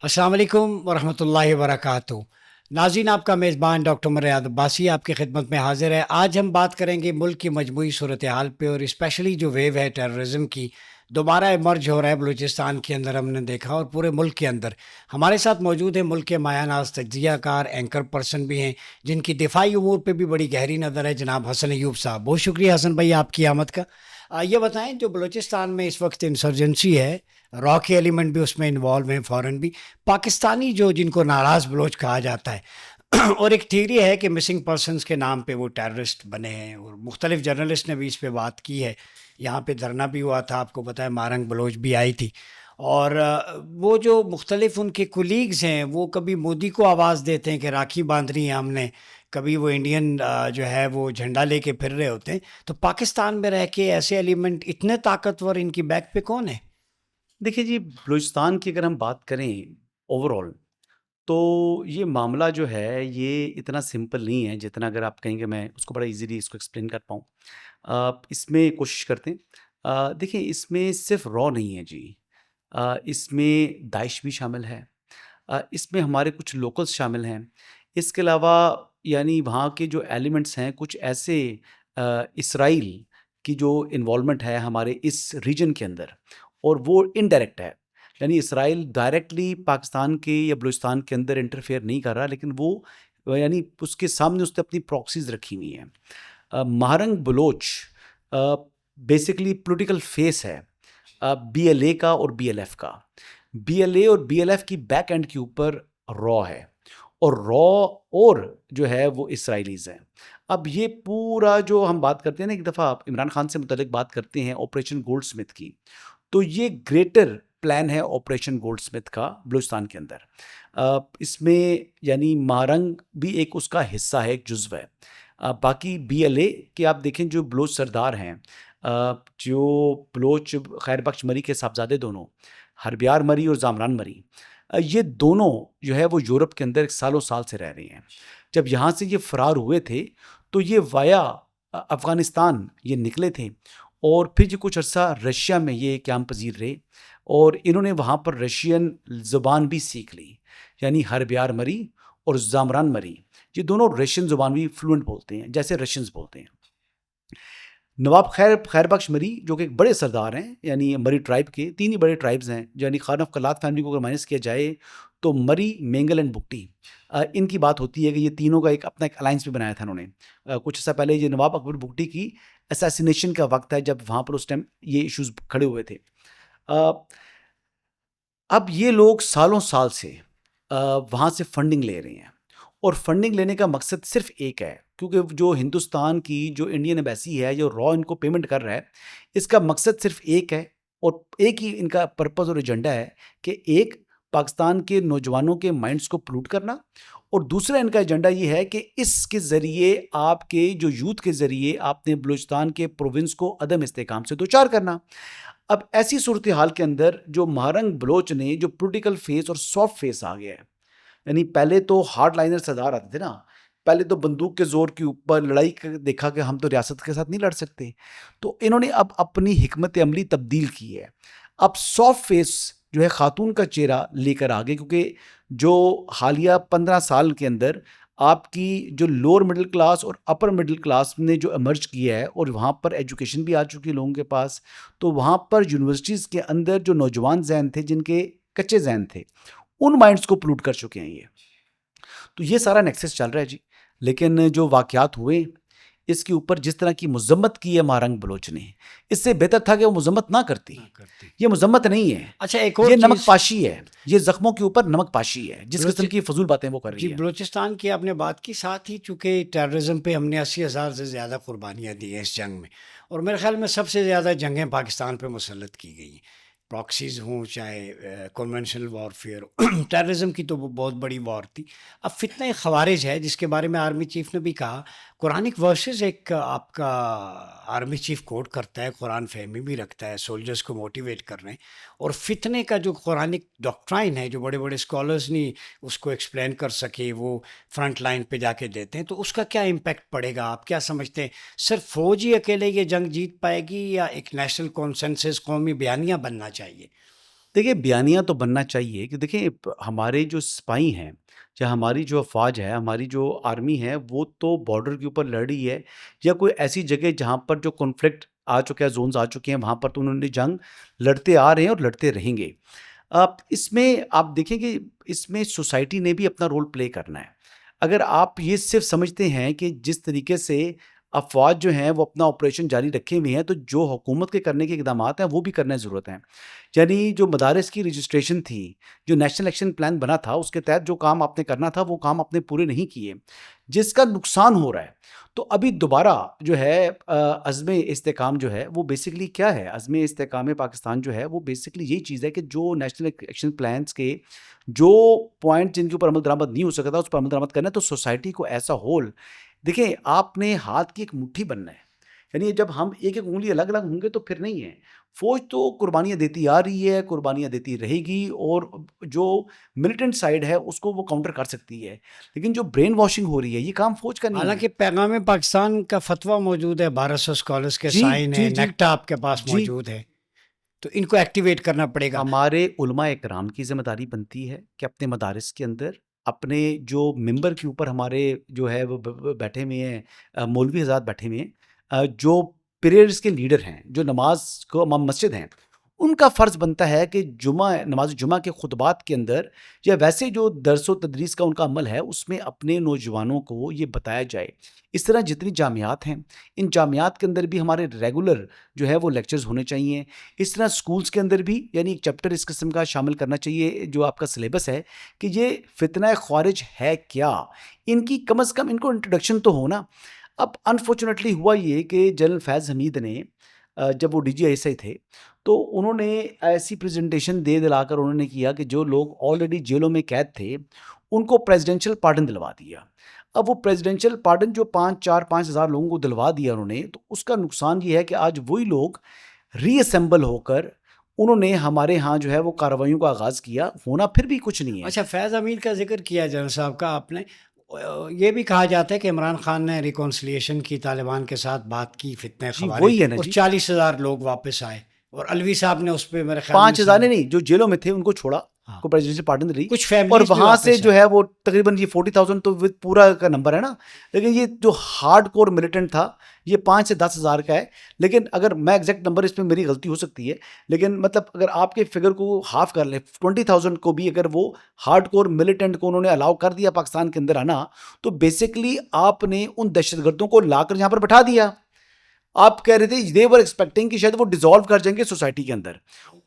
अस्सलाम वालेकुम वरहमतुल्लाहि वबरकातुहू। नाज़रीन, आपका मेज़बान डॉक्टर मर्याद अब्बासी आपकी खिदमत में हाज़िर है। आज हम बात करेंगे मुल्क की मजमूई सूरत हाल पे और स्पेशली जो वेव है टेररिज्म की, दोबारा इमर्ज हो रहा है बलूचिस्तान के अंदर, हमने देखा, और पूरे मुल्क के अंदर। हमारे साथ मौजूद है मुल्क के मायानाज़ तज्ज़ियाकार एंकर पर्सन भी हैं, जिनकी दिफाई उमूर पे भी बड़ी गहरी नज़र है, जनाब हसन अयूब साहब। बहुत शुक्रिया हसन भाई आपकी आमद का। ये बताएं, जो बलूचिस्तान में इस वक्त इंसर्जेंसी है, रॉ के एलिमेंट भी उसमें इन्वॉल्व हैं, फ़ॉरेन भी, पाकिस्तानी जो जिनको नाराज़ बलोच कहा जाता है और एक थियरी है कि मिसिंग पर्सनस के नाम पे वो टेररिस्ट बने हैं, और मुख्तलिफ जर्नलिस्ट ने भी इस पे बात की है। यहाँ पे धरना भी हुआ था, आपको पता है, मारंग बलोच भी आई थी। और वो जो मुख्तलिफ उनके कुलीग्स हैं, वो कभी मोदी को आवाज़ देते हैं कि राखी बांधनी है हमने, कभी वो इंडियन जो है वो झंडा लेके फिर रहे होते हैं। तो पाकिस्तान में रह के ऐसे एलिमेंट इतने ताकतवर, इनकी बैक पे कौन है? देखिए जी, बलूचिस्तान की अगर हम बात करें ओवरऑल, तो ये मामला जो है ये इतना सिंपल नहीं है जितना अगर आप कहेंगे मैं उसको बड़ा ईज़िली इसको एक्सप्लेन कर पाऊँ। इसमें कोशिश करते हैं। देखिए, इसमें सिर्फ़ रॉ नहीं है जी। इसमें दाइश भी शामिल है। इसमें हमारे कुछ लोकल्स शामिल हैं। इसके अलावा यानी वहाँ के जो एलिमेंट्स हैं कुछ ऐसे, इसराइल की जो इन्वॉल्वमेंट है हमारे इस रीजन के अंदर, और वो इनडायरेक्ट है। यानी इसराइल डायरेक्टली पाकिस्तान के या बलूचिस्तान के अंदर इंटरफेयर नहीं कर रहा, लेकिन वो यानी उसके सामने उसने अपनी प्रॉक्सीज़ रखी हुई हैं। Mahrang Bloch basically political face है बीएलए का और बीएलएफ का। बीएलए और बीएलएफ की बैक एंड के ऊपर रॉ है, और रॉ और जो है वो इसराइलीज़ हैं। अब ये पूरा जो हम बात करते हैं ना, एक दफ़ा आप इमरान खान से मुतल्लिक बात करते हैं ऑपरेशन गोल्डस्मिथ की, तो ये ग्रेटर प्लान है ऑपरेशन गोल्डस्मिथ का बलूचिस्तान के अंदर। इसमें यानी मारंग भी एक उसका हिस्सा है, एक जुज़्व है। बाकी बीएलए के आप देखें जो बलोच सरदार हैं, जो बलोच खैर बख्श मरी के साहबजादे दोनों, हरब्यार मरी और ज़ामरान मरी, ये दोनों जो है वो यूरोप के अंदर सालों साल से रह रहे हैं। जब यहाँ से ये फ़रार हुए थे तो ये वाया अफ़गानिस्तान ये निकले थे, और फिर जो कुछ अरसा रशिया में ये क़याम पज़ीर रहे, और इन्होंने वहाँ पर रशियन ज़ुबान भी सीख ली। यानी हरब्यार मरी और ज़ामरान मरी, ये दोनों रशियन ज़ुबान भी फ्लुएंट बोलते हैं, जैसे रशियंस बोलते हैं। नवाब खैर बख्श मरी जो कि एक बड़े सरदार हैं, यानी मरी ट्राइब के 3 ही बड़े ट्राइब्स हैं, यानी खान ऑफ कलात फैमिली को अगर माइनस किया जाए तो मरी, मेंगल एंड बुगटी, इनकी बात होती है कि ये तीनों का एक अपना एक अलायंस भी बनाया था इन्होंने। कुछ अर्सा पहले ये नवाब अकबर बुगटी की असैसिनेशन का वक्त है, जब वहाँ पर उस टाइम ये इश्यूज़ खड़े हुए थे। अ, अब ये लोग सालों साल से वहाँ से फंडिंग ले रहे हैं, और फंडिंग लेने का मकसद सिर्फ एक है, क्योंकि जो हिंदुस्तान की जो इंडियन एम्बेसी है, जो रॉ इनको पेमेंट कर रहा है, इसका मकसद सिर्फ एक है, और एक ही इनका पर्पस और एजेंडा है कि एक, पाकिस्तान के नौजवानों के माइंड्स को पोल्यूट करना, और दूसरा इनका एजेंडा ये है कि इसके ज़रिए आपके जो यूथ के ज़रिए आपने बलूचिस्तान के प्रोविंस को अदम इस्तेहकाम से दो चार करना। अब ऐसी सूरत हाल के अंदर जो महारंग बलोच ने जो पॉलिटिकल फेस और सॉफ्ट फेस आ गया है, यानी पहले तो हार्ड लाइनर सरदार आते थे ना, पहले तो बंदूक के जोर के ऊपर लड़ाई देखा कि हम तो रियासत के साथ नहीं लड़ सकते, तो इन्होंने अब अपनी हिकमत अमली तब्दील की है। अब सॉफ्ट फेस जो है खातून का चेहरा लेकर आ गए, क्योंकि जो हालिया 15 साल के अंदर आपकी जो लोअर मिडिल क्लास और अपर मिडिल क्लास ने जो इमर्ज किया है, और वहाँ पर एजुकेशन भी आ चुकी है लोगों के पास, तो वहाँ पर यूनिवर्सिटीज़ के अंदर जो नौजवान जहन थे, जिनके कच्चे जहन थे, उन माइंड्स को पोल्यूट कर चुके हैं ये। तो ये सारा नेक्सस चल रहा है जी। लेकिन जो वाक़यात हुए, इसके ऊपर जिस तरह की मज़म्मत की है महारंग बलोच ने, इससे बेहतर था कि वो मज़म्मत ना करती। ना करती। ये मज़म्मत नहीं है, अच्छा, एक और ये नमक चीज़। पाशी है, ये ज़ख्मों के ऊपर नमक पाशी है, जिस किस्म बलोचि की फ़ज़ूल बातें वो कर रही जी, है। बलूचिस्तान की आपने बात की, साथ ही चूँकि टेररिज़्म पे हमने 80,000 से ज़्यादा कुर्बानियाँ दी हैं इस जंग में, और मेरे ख़्याल में सबसे ज़्यादा जंगें पाकिस्तान पे मुसल्लत की गई हैं। प्रॉक्सीज़ हों, चाहे कन्वेंशनल वॉरफेयर टेररिज़्म की तो वो बहुत बड़ी वॉर थी। अब फ़ित्ना ख़वारिज है, जिसके बारे में आर्मी चीफ़ ने भी कहा, कुरानिक वर्सेस एक आपका आर्मी चीफ़ कोट करता है, कुरान फ़हमी भी रखता है, सोल्जर्स को मोटिवेट करने, और फ़ितने का जो कुरानिक डॉक्ट्राइन है, जो बड़े-बड़े स्कॉलर्स नहीं उसको एक्सप्लेन कर सके, वो फ्रंट लाइन पे जाके देते हैं, तो उसका क्या इम्पैक्ट पड़ेगा? आप क्या समझते हैं? सिर्फ फ़ौज ही अकेले ये जंग जीत पाएगी, या एक नेशनल कॉन्सेंसस, कौमी बयानिया बनना चाहिए? देखिए, बयानिया तो बनना चाहिए कि देखिए हमारे जो सिपाही हैं या हमारी जो फ़ौज है, हमारी जो आर्मी है, वो तो बॉर्डर के ऊपर लड़ रही है या कोई ऐसी जगह जहाँ पर जो कॉन्फ्लिक्ट आ चुका है, ज़ोन्स आ चुके हैं, वहाँ पर तो उन्होंने जंग लड़ते आ रहे हैं और लड़ते रहेंगे। अब इसमें आप देखें कि इसमें सोसाइटी ने भी अपना रोल प्ले करना है। अगर आप ये सिर्फ़ समझते हैं कि जिस तरीके से अफ़वाज जो हैं वो अपना ऑपरेशन जारी रखे हुए हैं, तो जो हुकूमत के करने के इक़दामात हैं वो भी करने ज़रूरत है। यानी जो मदारिस की रजिस्ट्रेशन थी, जो नेशनल एक्शन प्लान बना था, उसके तहत जो काम आपने करना था, वो काम आपने पूरे नहीं किए, जिसका नुकसान हो रहा है। तो अभी दोबारा जो है अज़्म इस्तेहकाम जो है, वो बेसिकली क्या है? अज़्म इस्तेहकाम पाकिस्तान जो है, वो बेसिकली यही चीज़ है कि जो नेशनल एक्शन प्लान्स के जो पॉइंट जिनके ऊपर अमल दरामद नहीं हो सका था, उस पर अमल दरामद करना है, तो सोसाइटी को एज़ अ होल देखिए, आपने हाथ की एक मुट्ठी बनना है। यानी जब हम एक-एक उँगली अलग-अलग होंगे तो फिर नहीं है। फ़ौज तो कुर्बानियाँ देती आ रही है, कुर्बानियाँ देती रहेगी और जो मिलिटेंट साइड है उसको वो काउंटर कर सकती है। लेकिन जो ब्रेन वॉशिंग हो रही है, ये काम फ़ौज का नहीं है। हालांकि पैगाम पाकिस्तान का फतवा मौजूद है, 1200 स्कॉलर्स के जी, साइन है, जी, जी। नेक्टा आपके पास जी। मौजूद है, तो इनको एक्टिवेट करना पड़ेगा। हमारे उलमा इकराम की ज़िम्मेदारी बनती है कि अपने मदारिस के अंदर, अपने जो मिंबर के ऊपर हमारे जो है वो बैठे हुए हैं मौलवी हज़रात बैठे हुए हैं जो प्रेयर्स के लीडर हैं, जो नमाज को इमाम मस्जिद हैं, उनका फ़र्ज़ बनता है कि जुमा नमाज जुमा के खुतबात के अंदर या वैसे जो दरस व तदरीस का उनका अमल है, उसमें अपने नौजवानों को ये बताया जाए। इस तरह जितनी जामियात हैं, इन जामियात के अंदर भी हमारे रेगुलर जो है वो लेक्चर्स होने चाहिए। इस तरह स्कूल्स के अंदर भी यानी एक चैप्टर इस किस्म का शामिल करना चाहिए जो आपका सिलेबस है कि ये फितना ख़वारिज है क्या? इनकी कम से कम इनको इंट्रोडक्शन तो हो ना। अब अनफॉर्चुनेटली हुआ ये कि जनरल फैज़ हमीद ने जब वो डीजीआईएसआई थे, तो उन्होंने ऐसी प्रेज़ेंटेशन दे दिलाकर उन्होंने किया कि जो लोग ऑलरेडी जेलों में कैद थे, उनको प्रेसिडेंशियल पार्डन दिलवा दिया। अब वो प्रेसिडेंशियल पार्डन जो 5,000 लोगों को दिलवा दिया उन्होंने, तो उसका नुकसान ये है कि आज वही लोग रीअसेंबल होकर उन्होंने हमारे यहाँ जो है वो कार्रवाइयों का आगाज़ किया, होना फिर भी कुछ नहीं है। अच्छा, फैज़ अमीर का ज़िक्र किया जनरल साहब का आपने। ये भी कहा जाता है कि इमरान खान ने रिकॉन्सिलिएशन की, तालिबान के साथ बात की, फितने जी, ख़वारिज, वही है ना और जी। 40,000 लोग वापस आए, और अलवी साहब ने उस पे मेरे ख़्याल में 5,000 साइन। नहीं, जो जेलों में थे उनको छोड़ा, हाँ, को प्रेसिडेंशियल पार्डन दी कुछ और फैमिलीज़ भी वहाँ से वापस जो आई। है वो तकरीबन ये 40,000 तो विद पूरा का नंबर है ना। लेकिन ये जो हार्डकोर मिलिटेंट था, ये 5 से 10,000 का है। लेकिन अगर मैं एग्ज़ैक्ट नंबर इसमें मेरी गलती हो सकती है, लेकिन मतलब अगर आपके फिगर को हाफ़ कर लें, 20,000 को भी अगर वो हार्डकोर मिलिटेंट को उन्होंने अलाउ कर दिया पाकिस्तान के अंदर आना, तो बेसिकली आपने उन दहशतगर्दों को लाकर यहाँ पर बैठा दिया। आप कह रहे थे दे वर एक्सपेक्टिंग कि शायद वो डिसॉल्व कर जाएंगे सोसाइटी के अंदर,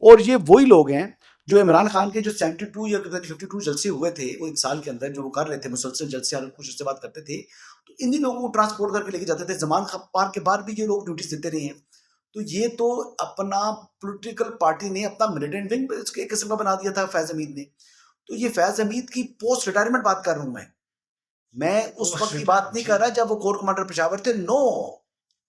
और ये वही लोग हैं जो इमरान खान के जो 72 या 52 जलसे हुए थे वो एक साल के अंदर जो वो कर रहे थे, मुसलसल जलसे हर कुछ उससे बात करते थे, तो इन्हीं लोगों को ट्रांसपोर्ट करके लेके जाते थे। जमान पार के बाद भी ये लोग ड्यूटीज देते रहे हैं। तो ये तो अपना पॉलिटिकल पार्टी ने अपना मिलिटेंट विंग एक किस्म का बना दिया था फैज हमीद ने। तो ये फैज हमीद की पोस्ट रिटायरमेंट बात कर रहा हूं मैं उस वक्त की बात नहीं कर रहा जब वो कोर कमांडर पेशावर थे। नो,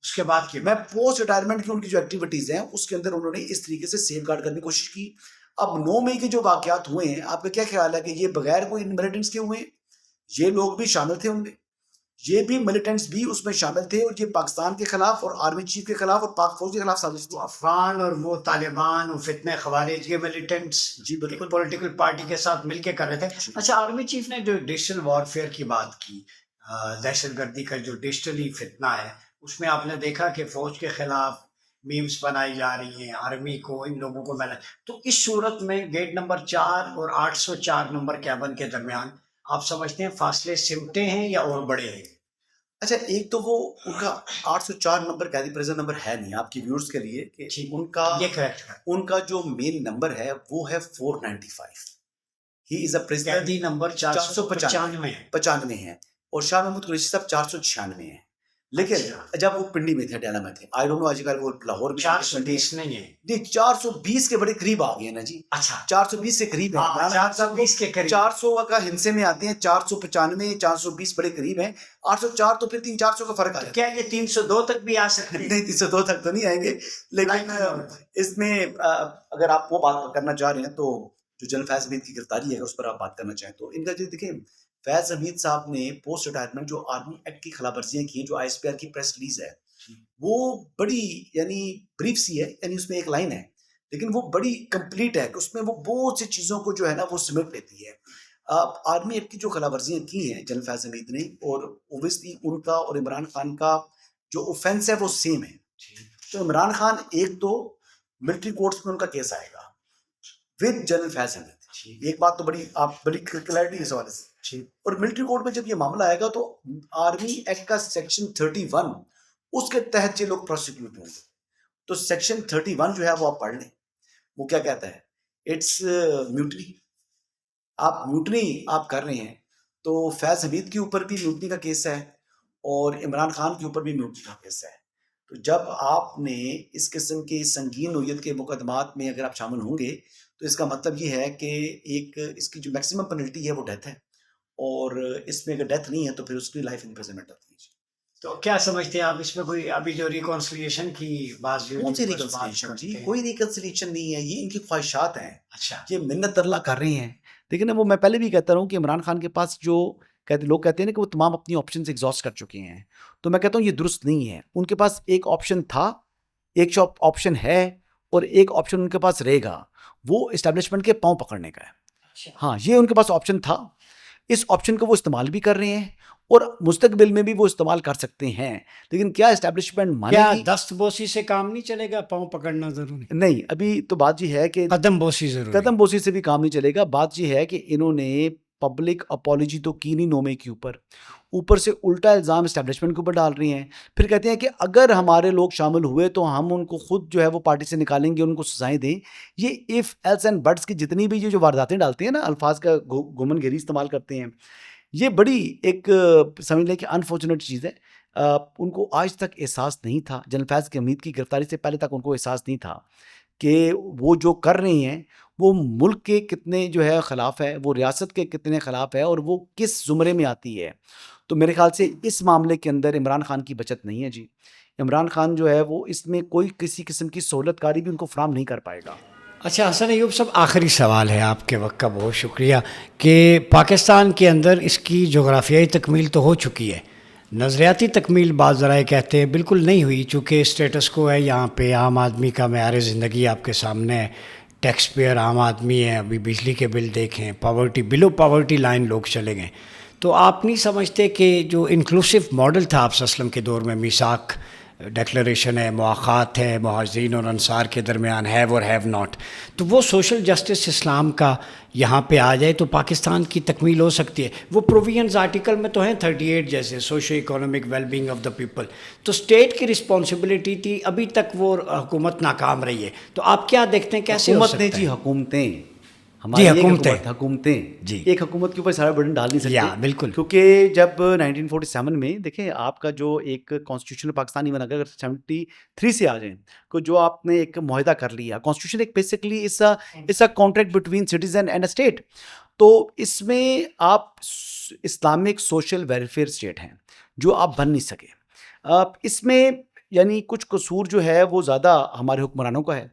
उसके बाद की मैं पोस्ट रिटायरमेंट की उनकी जो एक्टिविटीज हैं उसके अंदर उन्होंने इस तरीके से सेफ गार्ड करने की कोशिश की। अब 9 मई के जो वाकयात हुए हैं, आपका क्या ख्याल है कि ये बगैर कोई मिलिटेंट्स के हुए? ये लोग भी शामिल थे उनमें, ये भी मिलिटेंट्स भी उसमें शामिल थे, और ये पाकिस्तान के खिलाफ और आर्मी चीफ के खिलाफ और पाक फौज के खिलाफ साजिश थी। अफगान और वो तालिबान और फितने खवारिज के मिलिटेंट्स जी बिल्कुल। पॉलिटिकल पार्टी के साथ मिलके कर रहे थे। अच्छा, आर्मी चीफ ने जो डिजिटल वॉरफेयर की बात की, दहशतगर्दी का जो डिजिटली फितना है, उसमें आपने देखा कि फौज के खिलाफ मीम्स बनाई जा रही हैं, आर्मी को, इन लोगों को मैंने, तो इस सूरत में गेट नंबर 4 और 804 नंबर कैबन के दरमियान आप समझते हैं फासले सिमटे हैं या और बड़े हैं? अच्छा, एक तो वो उनका 804 नंबर कैदी प्रेजेंट नंबर है नहीं आपकी व्यूअर्स के लिए कि ठीक, उनका ये करेक्ट है। उनका जो मेन नंबर है वो है 495। He is a prisoner. कैदी नंबर 495 है। 95 है और शाह महमूद कुरैशी साहब 496 है। लेकिन अच्छा। जब वो पिंडी में थे, अडाला में थे, आई डोंट नो आजकल वो लाहौर में 420 नहीं है। नहीं, 420 के बड़े करीब आ गए ना जी। अच्छा, 420 से करीब है। हाँ, 420 के करीब। 400 का हिंसे में आते हैं, 495 420 बड़े करीब हैं। 804 तो फिर 300-400 का फर्क आ जाता है। क्या ये 302 तक भी आ सकते हैं? नहीं, 302 तक तो नहीं आएंगे, लेकिन इसमें अगर आप वो बात करना चाह रहे हैं तो जो जनरल फैज हमीद की गिरफ्तारी है, अगर उस पर आप बात करना चाहें तो इनका जो देखिए फैज हमीद साहब ने पोस्ट रिटायरमेंट जो आर्मी एक्ट की खिलाफ वर्जियां की, जो आईएसपीआर की प्रेस रिलीज है, वो बड़ी यानी ब्रीफ सी है, यानी उसमें एक लाइन है लेकिन वो बड़ी कंप्लीट है कि उसमें वो बहुत सी चीज़ों को जो है ना वो सिमट लेती है। आर्मी एक्ट की जो खिलाफवर्जियाँ की हैं जनरल फैज़ हमीद ने, और ओब्वियसली उनका और इमरान खान का जो ऑफेंस है वो सेम है। तो इमरान खान, एक तो मिलिट्री कोर्ट्स में उनका केस आएगा विद जनरल फैज़ हमीद। एक बात तो बड़ी क्लैरिटी इस हवाले से। और मिलिट्री कोर्ट में जब ये मामला आएगा तो आर्मी एक्ट का सेक्शन 31 उसके तहत ये लोग प्रोसिक्यूट होंगे। तो सेक्शन 31 जो है वो आप पढ़ लें। वो क्या कहता है? It's mutiny. आप म्यूटनी आप कर रहे हैं तो फैज़ हमीद के ऊपर भी म्यूटनी का केस है और इमरान खान के ऊपर भी म्यूटनी का केस है। तो जब आपने इस किस्म की संगीन नोयत के मुकदमात में अगर आप शामिल होंगे तो इसका मतलब ये है कि एक इसकी जो मैक्सिमम पेनल्टी है वो डेथ है, और इसमें अगर डेथ नहीं है तो फिर उसकी लाइफ इम्प्रिजनमेंट आती है। तो क्या समझते हैं आप इसमें कोई अभी जो रिकॉन्सिलिएशन की बात जो कौन सी कुछ बात रिकंसिलिएशन जी? करते हैं? कोई रिकंसिलिएशन नहीं है, ये इनकी ख्वाहिशात हैं। अच्छा, ये मिन्नत तरला कर रहे हैं। देखिए ना, वो मैं पहले भी कहता रहा हूँ कि इमरान खान के पास जो लोग कहते हैं ना कि वो तमाम अपनी ऑप्शंस एग्जॉस्ट कर चुके हैं। तो मैं कहता हूँ ये दुरुस्त नहीं है। उनके पास एक ऑप्शन था, एक ऑप्शन है, और एक ऑप्शन उनके पास रहेगा, वो इस्टेब्लिशमेंट के पाँव पकड़ने का है। अच्छा। हाँ, ये उनके पास ऑप्शन था। इस ऑप्शन को वो इस्तेमाल भी कर रहे हैं और मुस्तकबिल में भी वो इस्तेमाल कर सकते हैं। लेकिन क्या इस्टेब्लिशमेंट क्या मानेगी? दस्तबोसी से काम नहीं चलेगा? पाँव पकड़ना ज़रूरी? नहीं, अभी तो बात ये है कि कदमबोसी ज़रूरी? कदमबोसी से भी काम नहीं चलेगा। बात ये है कि इन्होंने पब्लिक अपॉलॉजी तो की नहीं नोमे के ऊपर से उल्टा इल्ज़ाम एस्टेब्लिशमेंट के ऊपर डाल रही हैं। फिर कहते हैं कि अगर हमारे लोग शामिल हुए तो हम उनको खुद जो है वो पार्टी से निकालेंगे, उनको सजाएं दें। ये इफ़ एल्स एंड बट्स की जितनी भी ये जो वारदातें डालते हैं ना, अल्फाज का घुमनगिरी इस्तेमाल करते हैं, ये बड़ी एक समझ लें कि अनफॉर्चुनेट चीज़ है। उनको आज तक एहसास नहीं था, जनरल फैज़ की हमीद की गिरफ्तारी से पहले तक उनको एहसास नहीं था कि वो जो कर रहे हैं वो मुल्क के कितने जो है ख़िलाफ़ है, वो रियासत के कितने ख़िलाफ़ है और वो किस ज़ुमरे में आती है। तो मेरे ख़्याल से इस मामले के अंदर इमरान खान की बचत नहीं है जी। इमरान खान जो है वो इसमें कोई किसी किस्म की सहूलतकारी भी उनको फ़राहम नहीं कर पाएगा। अच्छा हसन अयूब साहब, आखिरी सवाल है, आपके वक्त का बहुत शुक्रिया, कि पाकिस्तान के अंदर इसकी जोग्राफियाई तकमील तो हो चुकी है, नज़रियाती तकमील बाज़ ज़राए कहते हैं बिल्कुल नहीं हुई, चूँकि स्टेटस को है यहाँ पे आम आदमी का मेयार ज़िंदगी आपके सामने है, टैक्स पेयर आम आदमी है, अभी बिजली के बिल देखें, पावर्टी बिलो पावर्टी लाइन लोग चले गए। तो आप नहीं समझते कि जो इंक्लूसिव मॉडल था आप असलम के दौर में, मीसाक डिक्लेरेशन है, मुआख़ात है मुहाजिरीन और अंसार के दरमियान, हैव और हैव नॉट, तो वो सोशल जस्टिस इस्लाम का यहाँ पे आ जाए तो पाकिस्तान की तकमील हो सकती है। वो प्रोविजंस आर्टिकल में तो हैं 38 जैसे, socio economic wellbeing of the people, तो स्टेट की रिस्पॉन्सिबिलिटी थी, अभी तक वो हुकूमत नाकाम रही है। तो आप क्या देखते हैं कैसे हो हुकूमत सकता ने जी, है? हुकूमतें हमारी एक हुकूमतें जी। एक हुकूमत के ऊपर सारा बर्डन डाल नहीं या सकते, बिल्कुल। क्योंकि जब 1947 में देखें आपका जो एक कॉन्स्टिट्यूशन पाकिस्तानी बना, अगर 73 से आ जाएं, को जो आपने एक मुआहदा कर लिया, कॉन्स्टिट्यूशन एक basically it's a contract between citizen and a state. तो इसमें आप इस्लामिक सोशल वेलफेयर स्टेट हैं जो आप बन नहीं सके। इसमें यानी कुछ कसूर जो है वो ज़्यादा हमारे हुक्मरानों का है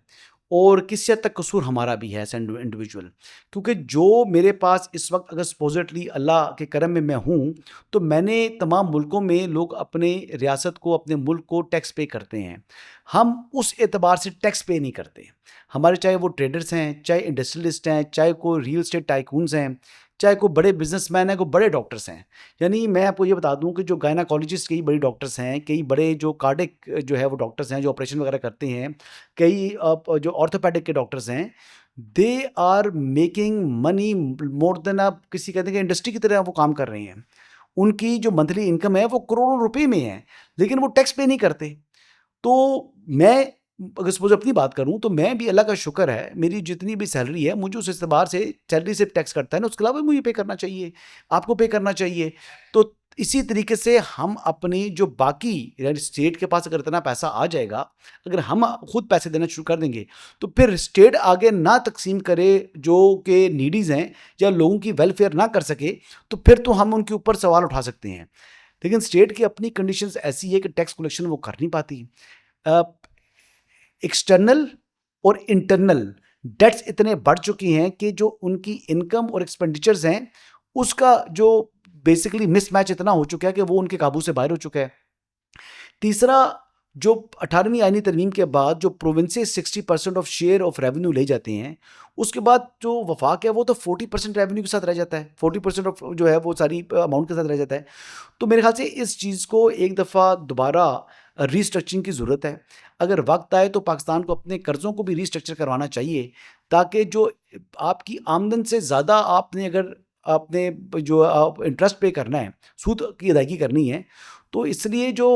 और किसी हद तक कसूर हमारा भी है एज इंडिविजुअल, क्योंकि जो मेरे पास इस वक्त अगर सपोजिटली अल्लाह के करम में मैं हूँ, तो मैंने तमाम मुल्कों में लोग अपने रियासत को, अपने मुल्क को टैक्स पे करते हैं, हम उस एतबार से टैक्स पे नहीं करते। हमारे चाहे वो ट्रेडर्स हैं, चाहे इंडस्ट्रियलिस्ट हैं, चाहे कोई रियल एस्टेट टाइकून्स हैं, चाहे कोई बड़े बिजनेसमैन हैं, कोई बड़े डॉक्टर्स हैं। यानी मैं आपको ये बता दूं कि जो गायनाकोलॉजिस्ट कई बड़ी डॉक्टर्स हैं, कई बड़े जो कार्डिक जो है वो डॉक्टर्स हैं जो ऑपरेशन वगैरह करते हैं, कई जो ऑर्थोपेडिक के डॉक्टर्स हैं, they are making money more than, आप किसी कहते हैं कि इंडस्ट्री की तरह वो काम कर रहे हैं। उनकी जो मंथली इनकम है वो करोड़ों रुपए में है, लेकिन वो टैक्स पे नहीं करते। तो मैं अगर सपोज अपनी बात करूं तो मैं भी, अल्लाह का शुक्र है, मेरी जितनी भी सैलरी है मुझे उस एतबार से सैलरी से टैक्स करता है ना, उसके अलावा मुझे पे करना चाहिए, आपको पे करना चाहिए। तो इसी तरीके से हम अपनी जो बाकी स्टेट के पास अगर इतना पैसा आ जाएगा, अगर हम खुद पैसे देना शुरू कर देंगे, तो फिर स्टेट आगे ना तकसीम करे जो कि नीडीज़ हैं या लोगों की वेलफेयर ना कर सके, तो फिर तो हम उनके ऊपर सवाल उठा सकते हैं। लेकिन स्टेट की अपनी कंडीशंस ऐसी है कि टैक्स कलेक्शन वो कर नहीं पाती। एक्सटर्नल और इंटरनल डेट्स इतने बढ़ चुकी हैं कि जो उनकी इनकम और एक्सपेंडिचर्स हैं उसका जो बेसिकली मिसमैच इतना हो चुका है कि वो उनके काबू से बाहर हो चुका है। तीसरा, जो 18वीं आईनी तरमीम के बाद जो provinces 60% of share of revenue ले जाते हैं, उसके बाद जो वफाक है वो तो 40% रेवेन्यू के साथ रह जाता है, 40% ऑफ जो है वो सारी अमाउंट के साथ रह जाता है। तो मेरे ख्याल से इस चीज़ को एक दफ़ा दोबारा रीस्ट्रक्चरिंग की ज़रूरत है। अगर वक्त आए तो पाकिस्तान को अपने कर्ज़ों को भी रीस्ट्रक्चर करवाना चाहिए, ताकि जो आपकी आमदन से ज़्यादा आपने अगर आपने जो इंटरेस्ट पे करना है, सूद की अदायगी करनी है, तो इसलिए जो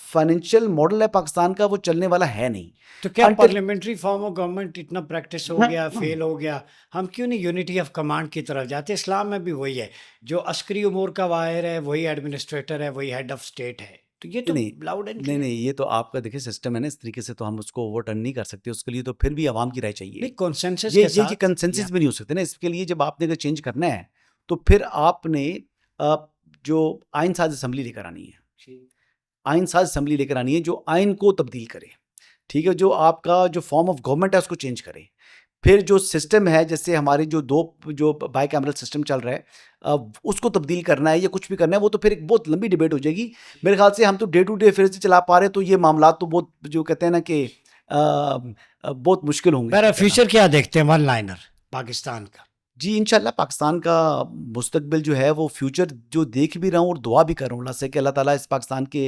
फाइनेंशियल मॉडल है पाकिस्तान का वो चलने वाला है नहीं। तो क्या Until- parliamentary form of government इतना प्रैक्टिस हो हाँ, गया, फेल हो गया, हम क्यों नहीं यूनिटी ऑफ कमांड की तरफ जाते? इस्लाम में भी वही है, जो अस्करी उमूर का वाहिर है वही एडमिनिस्ट्रेटर है, वही हेड ऑफ स्टेट है। तो ये तो नहीं लाउड एंड नहीं क्लियर। नहीं, ये तो आपका देखिए सिस्टम है ना, इस तरीके से तो हम उसको ओवरटर्न नहीं कर सकते। उसके लिए तो फिर भी आवाम की राय चाहिए। नहीं, कॉन्सेंसस ये के ये साथ कंसेंसस भी नहीं हो सकते ना। इसके लिए जब आपने अगर चेंज करना है तो फिर आपने जो आइन साज असम्बली लेकर आनी है, आइन साज असम्बली लेकर आनी है जो आइन को तब्दील करे, ठीक है, जो आपका जो फॉर्म ऑफ गवर्नमेंट है उसको चेंज करे। फिर जो सिस्टम है, जैसे हमारे जो बाई कैमरल सिस्टम चल रहा है, उसको तब्दील करना है या कुछ भी करना है, वो तो फिर एक बहुत लंबी डिबेट हो जाएगी। मेरे ख्याल से हम तो डे टू डे फिर से चला पा रहे, तो ये मामला तो बहुत जो कहते हैं ना कि बहुत मुश्किल होंगे मेरा करना। फ्यूचर क्या देखते हैं वन लाइनर पाकिस्तान का? जी इंशाल्लाह पाकिस्तान का मुस्तकबिल जो है वो फ्यूचर जो देख भी रहा हूँ और दुआ भी कर रहा हूँ अल्लाह से कि अल्लाह ताला इस पाकिस्तान के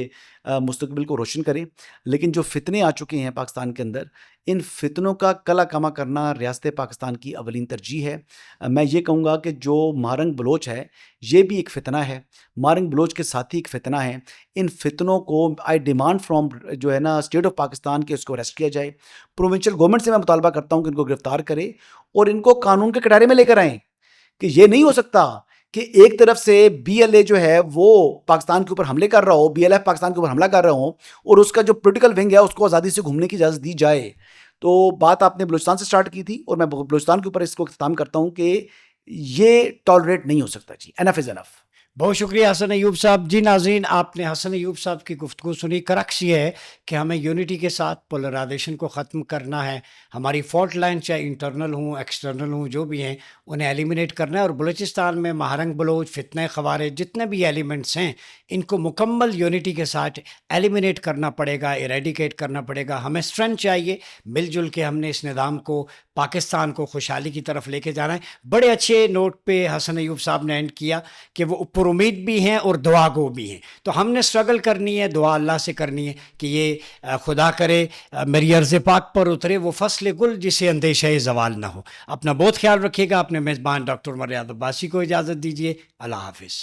मुस्तकबिल को रोशन करे। लेकिन जो फितने आ चुके हैं पाकिस्तान के अंदर, इन फितनों का कला कमा करना रियासत पाकिस्तान की अवलीन तरजीह है। मैं ये कहूँगा कि जो मारंग बलोच है ये भी एक फ़ितना है, मारंग बलोच के साथ ही एक फ़ितना है। इन फितनों को आई डिमांड फ्रॉम जो है ना स्टेट ऑफ पाकिस्तान के इसको अरेस्ट किया जाए। प्रोविंशियल गवर्नमेंट से मैं मुतालबा करता हूँ कि इनको गिरफ्तार करे और इनको कानून के कटारे में लेकर आएँ। कि ये नहीं हो सकता कि एक तरफ से बीएलए जो है वो पाकिस्तान के ऊपर हमले कर रहा हो, बीएलएफ पाकिस्तान के ऊपर हमला कर रहा हो और उसका जो पॉलिटिकल विंग है उसको आज़ादी से घूमने की इजाज़त दी जाए। तो बात आपने बलूचिस्तान से स्टार्ट की थी और मैं बलूचिस्तान के ऊपर इसको ख़त्म करता हूँ कि ये टॉलरेट नहीं हो सकता। जी, एनफ इज़ एनफ। बहुत शुक्रिया हसन अयूब साहब। जी नाज़रीन, आपने हसन अयूब साहब की गुफ्तगू सुनी। करक्स ये है कि हमें यूनिटी के साथ पोलराइजेशन को ख़त्म करना है। हमारी फॉल्ट लाइन चाहे इंटरनल हों एक्सटर्नल हों जो भी हैं उन्हें एलिमिनेट करना है। और बलूचिस्तान में महारंग बलोच, फितने ख़वारिज जितने भी एलिमेंट्स हैं इनको मुकम्मल यूनिटी के साथ एलिमिनेट करना पड़ेगा, इरेडिकेट करना पड़ेगा। हमें स्ट्रेंथ चाहिए, मिलजुल के हमने इस निज़ाम को, पाकिस्तान को खुशहाली की तरफ लेके जाना है। बड़े अच्छे नोट पे हसन अयूब साहब ने एंड किया कि वो ऊपर उम्मीद भी हैं और दुआ गो भी हैं। तो हमने स्ट्रगल करनी है, दुआ अल्लाह से करनी है कि ये खुदा करे मेरी अर्ज़ पाक पर उतरे वो फसल गुल जिसे अंदेशा ज़वाल ना हो। अपना बहुत ख्याल रखिएगा। अपने मेज़बान डॉक्टर उमर रियाद अब्बासी को इजाज़त दीजिए। अल्लाह हाफिज़।